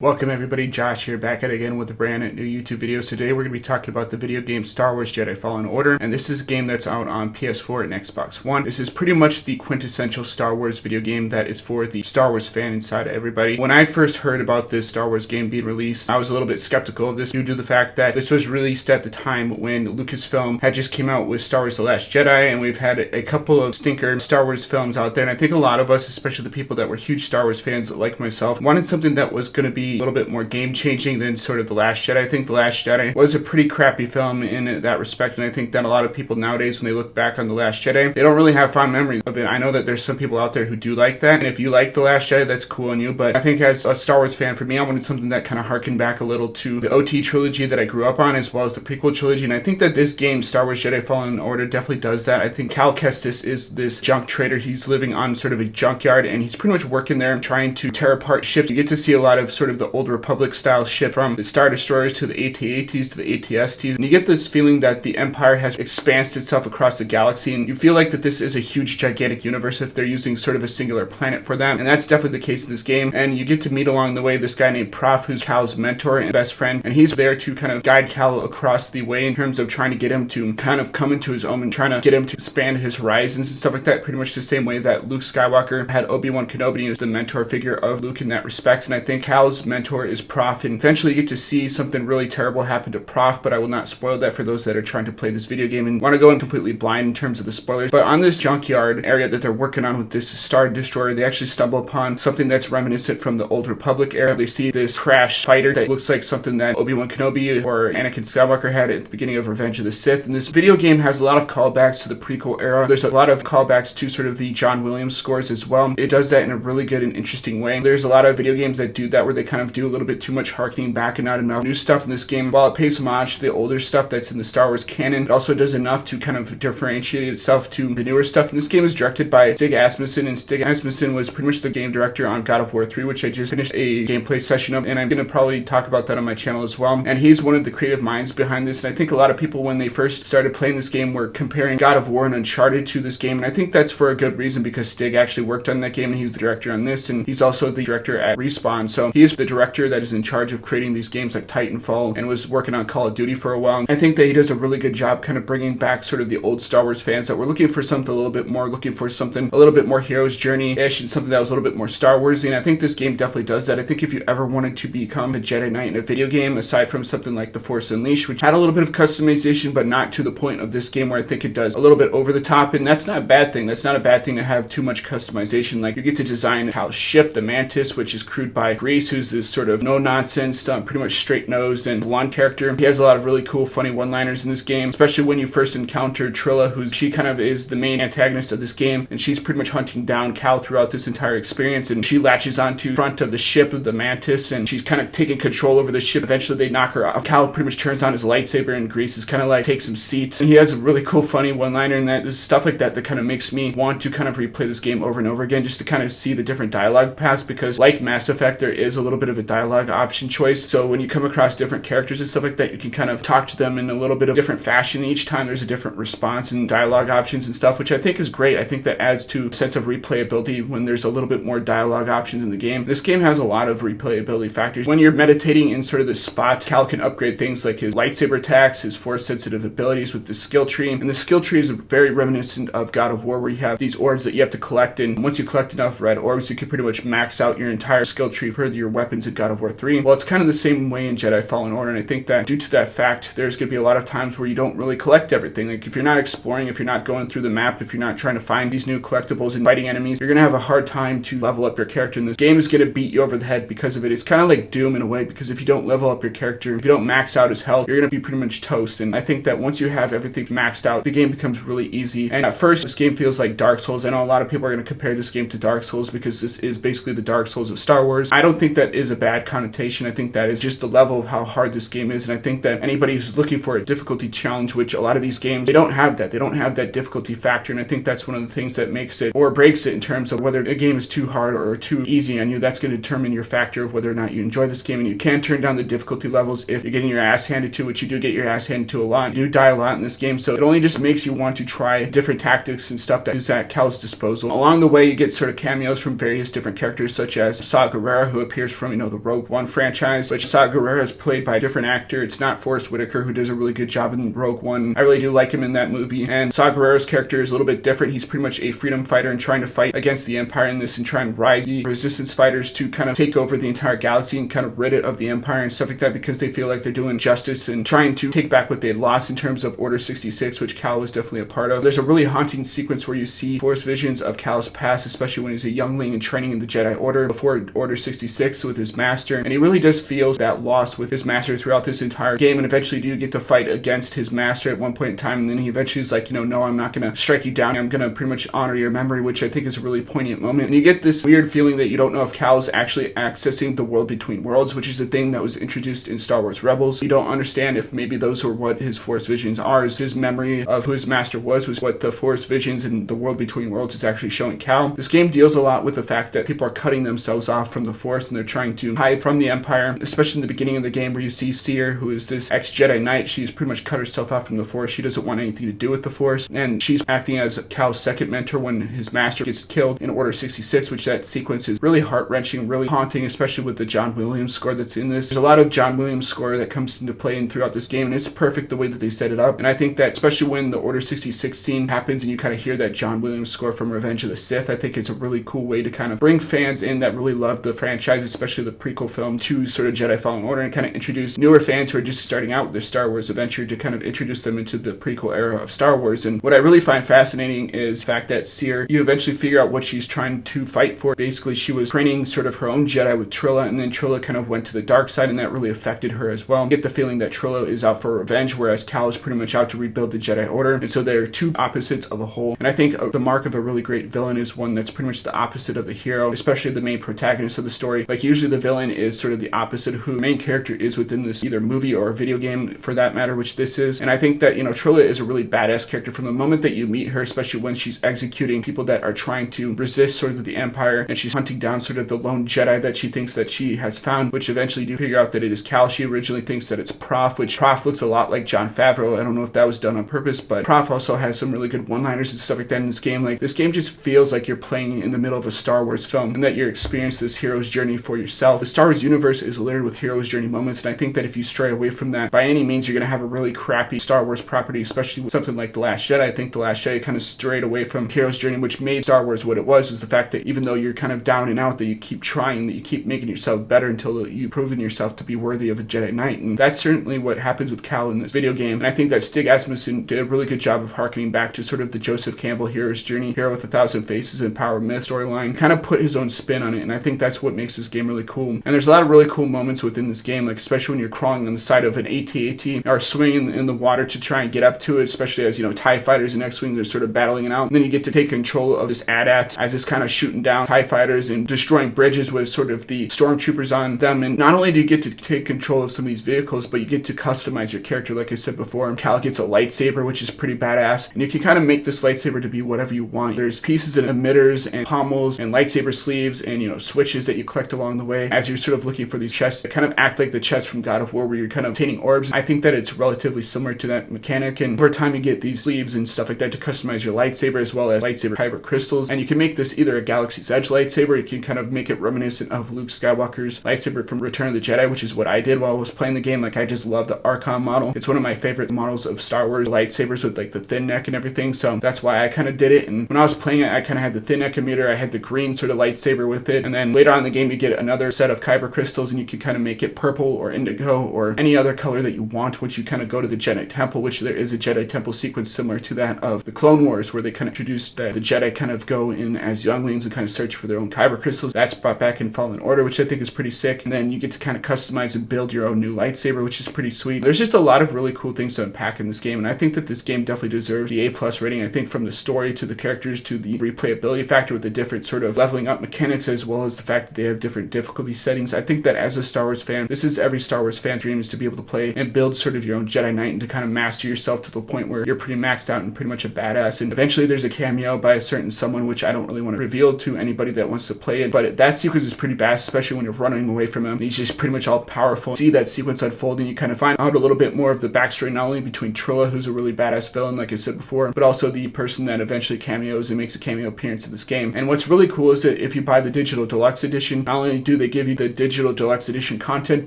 Welcome everybody, Josh here, back at it again with a brand new YouTube video. So today we're going to be talking about the video game Star Wars Jedi Fallen Order, and this is a game that's out on PS4 and Xbox One. This is pretty much the quintessential Star Wars video game that is for the Star Wars fan inside of everybody. When I first heard about this Star Wars game being released, I was a little bit skeptical of this due to the fact that this was released at the time when Lucasfilm had just came out with Star Wars The Last Jedi, and we've had a couple of stinker Star Wars films out there, and I think a lot of us, especially the people that were huge Star Wars fans like myself, wanted something that was going to be a little bit more game-changing than sort of The Last Jedi. I think The Last Jedi was a pretty crappy film in that respect, and I think that a lot of people nowadays, when they look back on The Last Jedi, they don't really have fond memories of it. I know that there's some people out there who do like that, and if you like The Last Jedi, that's cool on you, but I think as a Star Wars fan, for me, I wanted something that kind of harkened back a little to the OT trilogy that I grew up on, as well as the prequel trilogy, and I think that this game, Star Wars Jedi Fallen Order, definitely does that. I think Cal Kestis is this junk trader. He's living on sort of a junkyard, and he's pretty much working there trying to tear apart ships. You get to see a lot of sort of the old Republic style ship, from the Star Destroyers to the AT-ATs to the AT-STs, and you get this feeling that the Empire has expanded itself across the galaxy, and you feel like that this is a huge gigantic universe if they're using sort of a singular planet for them, and that's definitely the case in this game. And you get to meet along the way this guy named Prof, who's Cal's mentor and best friend, and he's there to kind of guide Cal across the way in terms of trying to get him to kind of come into his own and trying to get him to expand his horizons and stuff like that, pretty much the same way that Luke Skywalker had Obi-Wan Kenobi as the mentor figure of Luke in that respect. And I think Cal's mentor is Prof, and eventually you get to see something really terrible happen to Prof, but I will not spoil that for those that are trying to play this video game and want to go in completely blind in terms of the spoilers. But on this junkyard area that they're working on with this Star Destroyer, they actually stumble upon something that's reminiscent from the Old Republic era. They see this crashed fighter that looks like something that Obi-Wan Kenobi or Anakin Skywalker had at the beginning of Revenge of the Sith. And this video game has a lot of callbacks to the prequel era. There's a lot of callbacks to sort of the John Williams scores as well. It does that in a really good and interesting way. There's a lot of video games that do that where they kind of do a little bit too much harkening back and not enough new stuff in this game. While it pays homage to the older stuff that's in the Star Wars canon, it also does enough to kind of differentiate itself to the newer stuff. And this game is directed by Stig Asmussen, and Stig Asmussen was pretty much the game director on God of War 3, which I just finished a gameplay session of, and I'm going to probably talk about that on my channel as well. And he's one of the creative minds behind this, and I think a lot of people, when they first started playing this game, were comparing God of War and Uncharted to this game, and I think that's for a good reason, because Stig actually worked on that game, and he's the director on this, and he's also the director at Respawn. So he is the director that is in charge of creating these games like Titanfall, and was working on Call of Duty for a while. I think that he does a really good job kind of bringing back sort of the old Star Wars fans that were looking for something a little bit more, looking for something a little bit more hero's journey-ish, and something that was a little bit more Star Warsy, and I think this game definitely does that. I think if you ever wanted to become a Jedi Knight in a video game, aside from something like The Force Unleashed, which had a little bit of customization, but not to the point of this game where I think it does a little bit over the top, and that's not a bad thing. That's not a bad thing to have too much customization. Like, you get to design Cal's ship, the Mantis, which is crewed by Grease, who's this sort of no-nonsense, pretty much straight-nosed and blonde character. He has a lot of really cool, funny one-liners in this game, especially when you first encounter Trilla, she kind of is the main antagonist of this game, and she's pretty much hunting down Cal throughout this entire experience, and she latches onto the front of the ship of the Mantis, and she's kind of taking control over the ship. Eventually they knock her off. Cal pretty much turns on his lightsaber, and Grease is kind of like, take some seats, and he has a really cool, funny one-liner, and that there's stuff like that that kind of makes me want to kind of replay this game over and over again, just to kind of see the different dialogue paths, because like Mass Effect, there is a little bit of a dialogue option choice, so when you come across different characters and stuff like that, you can kind of talk to them in a little bit of different fashion. Each time there's a different response and dialogue options and stuff, which I think is great. I think that adds to a sense of replayability when there's a little bit more dialogue options in the game. This game has a lot of replayability factors. When you're meditating in sort of this spot, Cal can upgrade things like his lightsaber attacks, his force sensitive abilities with the skill tree, and the skill tree is very reminiscent of God of War, where you have these orbs that you have to collect, and once you collect enough red orbs, you can pretty much max out your entire skill tree for your weapons in God of War 3. Well, it's kind of the same way in Jedi Fallen Order, and I think that due to that fact, there's going to be a lot of times where you don't really collect everything. Like, if you're not exploring, if you're not going through the map, if you're not trying to find these new collectibles and fighting enemies, you're going to have a hard time to level up your character, and this game is going to beat you over the head because of it. It's kind of like Doom in a way, because if you don't level up your character, if you don't max out his health, you're going to be pretty much toast. And I think that once you have everything maxed out, the game becomes really easy. And at first, this game feels like Dark Souls. I know a lot of people are going to compare this game to Dark Souls because this is basically the Dark Souls of Star Wars. I don't think that is a bad connotation. I think that is just the level of how hard this game is, and I think that anybody who's looking for a difficulty challenge, which a lot of these games, they don't have that. They don't have that difficulty factor, and I think that's one of the things that makes it or breaks it in terms of whether a game is too hard or too easy on you. That's going to determine your factor of whether or not you enjoy this game, and you can turn down the difficulty levels if you're getting your ass handed to, which you do get your ass handed to a lot. You do die a lot in this game, so it only just makes you want to try different tactics and stuff that is at Cal's disposal. Along the way, you get sort of cameos from various different characters, such as Saw Gerrera, who appears from from, the Rogue One franchise, which Saw Gerrera is played by a different actor. It's not Forrest Whitaker, who does a really good job in Rogue One. I really do like him in that movie. And Saw Gerrera's character is a little bit different. He's pretty much a freedom fighter and trying to fight against the Empire in this and try and rise the resistance fighters to kind of take over the entire galaxy and kind of rid it of the Empire and stuff like that, because they feel like they're doing justice and trying to take back what they had lost in terms of Order 66, which Cal was definitely a part of. There's a really haunting sequence where you see Force visions of Cal's past, especially when he's a youngling and training in the Jedi Order before Order 66 with his master, and he really does feel that loss with his master throughout this entire game, and eventually do get to fight against his master at one point in time, and then he eventually is like, no, I'm not going to strike you down. I'm going to pretty much honor your memory, which I think is a really poignant moment. And you get this weird feeling that you don't know if Cal is actually accessing the world between worlds, which is the thing that was introduced in Star Wars Rebels. You don't understand if maybe those are what his Force visions are. Is his memory of who his master was what the Force visions in the world between worlds is actually showing Cal. This game deals a lot with the fact that people are cutting themselves off from the Force and they're trying to hide from the Empire, especially in the beginning of the game where you see Seer, who is this ex-Jedi Knight. She's pretty much cut herself off from the Force. She doesn't want anything to do with the Force, and she's acting as Cal's second mentor when his master gets killed in Order 66, which that sequence is really heart-wrenching, really haunting, especially with the John Williams score that's in this. There's a lot of John Williams score that comes into play throughout this game, and it's perfect the way that they set it up. And I think that especially when the Order 66 scene happens and you kind of hear that John Williams score from Revenge of the Sith, I think it's a really cool way to kind of bring fans in that really love the franchise, especially the prequel film, to sort of Jedi Fallen Order, and kind of introduce newer fans who are just starting out with their Star Wars adventure to kind of introduce them into the prequel era of Star Wars. And what I really find fascinating is the fact that Seer, you eventually figure out what she's trying to fight for. Basically, she was training sort of her own Jedi with Trilla, and then Trilla kind of went to the dark side, and that really affected her as well. You get the feeling that Trilla is out for revenge, whereas Cal is pretty much out to rebuild the Jedi Order. And so they're two opposites of a whole. And I think the mark of a really great villain is one that's pretty much the opposite of the hero, especially the main protagonist of the story. Like, usually the villain is sort of the opposite of who the main character is within this either movie or video game, for that matter, which this is. And I think that, Trilla is a really badass character from the moment that you meet her, especially when she's executing people that are trying to resist sort of the Empire, and she's hunting down sort of the lone Jedi that she thinks that she has found, which eventually do figure out that it is Cal. She originally thinks that it's Prof, which Prof looks a lot like Jon Favreau. I don't know if that was done on purpose, but Prof also has some really good one-liners and stuff like that in this game. Like, this game just feels like you're playing in the middle of a Star Wars film, and that you're experiencing this hero's journey for yourself. The Star Wars universe is littered with hero's journey moments, and I think that if you stray away from that by any means, you're going to have a really crappy Star Wars property, especially with something like The Last Jedi. I think The Last Jedi kind of strayed away from hero's journey, which made Star Wars what it was the fact that even though you're kind of down and out, that you keep trying, that you keep making yourself better until you've proven yourself to be worthy of a Jedi Knight. And that's certainly what happens with Cal in this video game. And I think that Stig Asmussen did a really good job of harkening back to sort of the Joseph Campbell hero's journey, Hero with a Thousand Faces and Power of Myth storyline, kind of put his own spin on it. And I think that's what makes this game really cool. And there's a lot of really cool moments within this game, like especially when you're crawling on the side of an AT-AT or swinging in the water to try and get up to it, especially as, TIE fighters and X-Wings are sort of battling it out. And then you get to take control of this AT-AT as it's kind of shooting down TIE fighters and destroying bridges with sort of the stormtroopers on them. And not only do you get to take control of some of these vehicles, but you get to customize your character. Like I said before, Cal gets a lightsaber, which is pretty badass. And you can kind of make this lightsaber to be whatever you want. There's pieces and emitters and pommels and lightsaber sleeves and, switches that you collect along the way as you're sort of looking for these chests that kind of act like the chests from God of War, where you're kind of obtaining orbs. I think that it's relatively similar to that mechanic, and over time you get these sleeves and stuff like that to customize your lightsaber, as well as lightsaber kyber crystals. And you can make this either a Galaxy's Edge lightsaber, you can kind of make it reminiscent of Luke Skywalker's lightsaber from Return of the Jedi, which is what I did while I was playing the game. Like, I just love the Archon model. It's one of my favorite models of Star Wars lightsabers with like the thin neck and everything, so that's why I kind of did it. And when I was playing it, I kind of had the thin neck emitter, I had the green sort of lightsaber with it, and then later on in the game you get another set of kyber crystals, and you can kind of make it purple or indigo or any other color that you want, which you kind of go to the Jedi Temple, which there is a Jedi Temple sequence similar to that of the Clone Wars, where they kind of introduced that the Jedi kind of go in as younglings and kind of search for their own kyber crystals. That's brought back in Fallen Order, which I think is pretty sick. And then you get to kind of customize and build your own new lightsaber, which is pretty sweet. There's just a lot of really cool things to unpack in this game, and I think that this game definitely deserves the A+ rating. I think from the story to the characters to the replayability factor with the different sort of leveling up mechanics, as well as the fact that they have different difficulty settings. I think that as a Star Wars fan, this is every Star Wars fan's dream, is to be able to play and build sort of your own Jedi Knight and to kind of master yourself to the point where you're pretty maxed out and pretty much a badass. And eventually there's a cameo by a certain someone, which I don't really want to reveal to anybody that wants to play it, but that sequence is pretty badass, especially when you're running away from him. He's just pretty much all powerful. See that sequence unfold, and you kind of find out a little bit more of the backstory, not only between Trilla, who's a really badass villain, like I said before, but also the person that eventually cameos and makes a cameo appearance in this game. And what's really cool is that if you buy the digital deluxe edition, not only do they give you the digital deluxe edition content,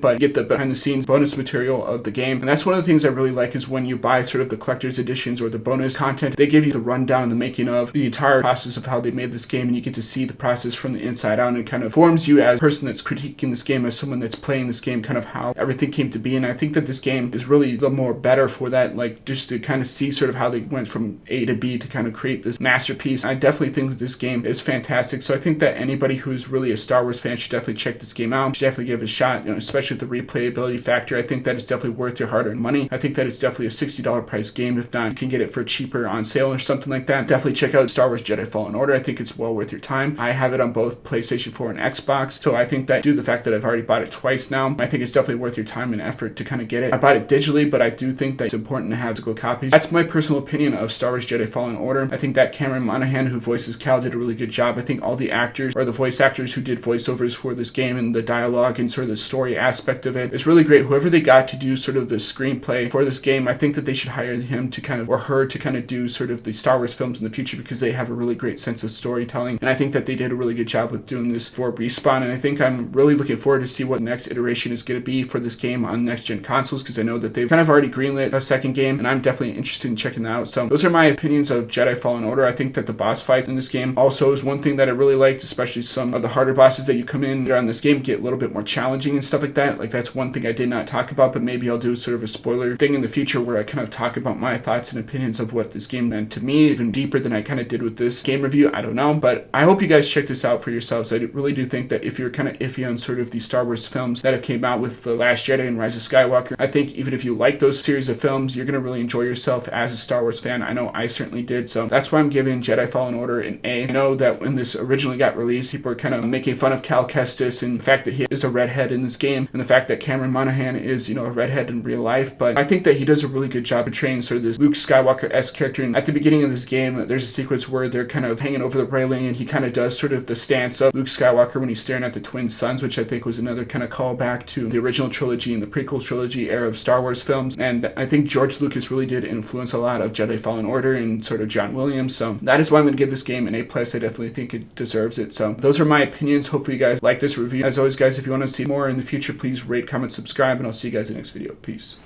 but you get the behind the scenes bonus material of the game. And that's one of the things I really like, is when you buy sort of the collector's editions or the bonus content, they give you the rundown, the making of the entire process of how they made this game, and you get to see the process from the inside out, and it kind of forms you as a person that's critiquing this game, as someone that's playing this game, kind of how everything came to be. And I think that this game is really the more better for that, like just to kind of see sort of how they went from A to B to kind of create this masterpiece. I definitely think that this game is fantastic. So I think that anybody who's really a Star Wars fan should definitely check this game out, should definitely give it a shot, especially with the replayability factor. I think that it's definitely worth your hard-earned money. I think that it's definitely a $60 price game. If not, you can get it for cheaper on sale or something like that. Definitely check out Star Wars Jedi Fallen Order. I think it's well worth your time. I have it on both PlayStation 4 and Xbox, so I think that due to the fact that I've already bought it twice now, I think it's definitely worth your time and effort to kind of get it. I bought it digitally, but I do think that it's important to have physical copies. That's my personal opinion of Star Wars Jedi Fallen Order. I think that Cameron Monaghan, who voices Cal, did a really good job. I think all the actors, or the voice actors who did voiceovers for this game, and the dialogue and sort of the story aspect of it is really great. Whoever they got to do sort of the screenplay for this game, I think that they should hire him to kind of, or her to kind of do sort of the Star Wars films in the future, because they have a really great sense of storytelling. And I think that they did a really good job with doing this for Respawn. And I think I'm really looking forward to see what the next iteration is going to be for this game on next gen consoles, because I know that they've kind of already greenlit a second game, and I'm definitely interested in checking that out. So those are my opinions of Jedi Fallen Order. I think that the boss fights in this game also is one thing that I really liked, especially some of the harder bosses that you come in on this game get a little bit more challenging and stuff like that. Like, that's one thing I did not talk about, but maybe I'll do sort of a spoiler thing in the future where I kind of talk about my thoughts and opinions of what this game meant to me, even deeper than I kind of did with this game review. I don't know, but I hope you guys check this out for yourselves. I really do think that if you're kind of iffy on sort of the Star Wars films that have came out with The Last Jedi and Rise of Skywalker, I think even if you like those series of films, you're going to really enjoy yourself as a Star Wars fan. I know I certainly did. So that's why I'm giving Jedi Fallen Order an A. I know that when this originally got released, people were kind of making fun of Cal Kestis and the fact that he is a redhead in this game, and the fact that Cameron Monaghan is, a redhead in real life. But I think that he does a really good job of portraying sort of this Luke Skywalker-esque character. And at the beginning of this game, there's a sequence where they're kind of hanging over the railing, and he kind of does sort of the stance of Luke Skywalker when he's staring at the twin suns, which I think was another kind of callback to the original trilogy and the prequel trilogy era of Star Wars films. And I think George Lucas really did influence a lot of Jedi Fallen Order and sort of John Williams. So that is why I'm going to give this game an A+. I definitely think it deserves it. So those are my opinions. Hopefully you guys like this review. As always, guys, if you want to see more in the future, please rate, comment, subscribe, and I'll see you guys in the next video. Peace.